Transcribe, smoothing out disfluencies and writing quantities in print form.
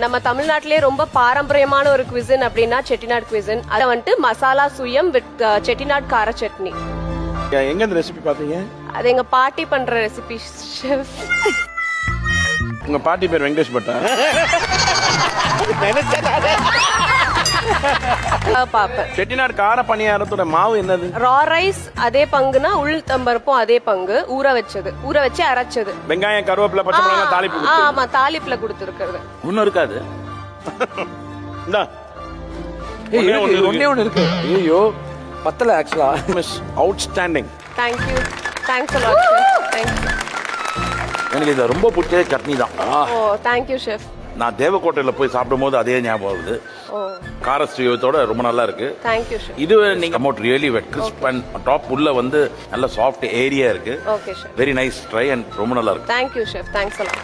நம்ம தமிழ்நாட்டிலே ரொம்ப பாரம்பரியமான ஒரு குவிசின் அப்படின்னா செட்டிநாடு குவிசின். அத வந்துட்டு மசாலா சுயம் வித் செட்டிநாடு கார சட்னி. எங்க இந்த ரெசிபி பாத்தீங்க? அது எங்க பாட்டி பண்ற ரெசிபி ஷெஃப். உங்க பாட்டி பேர் வெங்கடேஷ் பட்டா? பாப்பேன். செட்டிநாடு கார பணியாரத்தோட மாவு என்னது? ரா ரைஸ் அதே பங்குனா உள் தம்பருப்பும் அதே பங்கு ஊற வச்சு அரைச்சது. வெங்காயம் கருவேப்பிலை பச்சை மிளகாய் தாளிப்பு. ஆமா தாளிப்புல கொடுத்துருக்கிறது. ஒன்னும் இருக்காது. இந்தா ஒண்ணே ஒண்ணு இருக்கு. ஐயோ பத்தல ஆக்சுவலா. Miss outstanding. Thank you. Thanks a lot chef. Thank you. எனக்கு இது ரொம்ப பிடிச்ச சட்னி தான். ஓ தேங்க் யூ ஷெஃப். நான் தேவக்கோட்டையில போய் சாப்பிடும் போது அதே ஞாபகம் வருது. ஓ கார ஸ்ரீவத்தோட ரொம்ப நல்லா இருக்கு. Thank you chef. இது நீங்க amount really wet crisp and top உள்ள வந்து நல்ல சாஃப்ட் ஏரியா இருக்கு. Okay chef. Very nice try and ரொம்ப நல்லா இருக்கு. Thank you chef. Thanks a lot.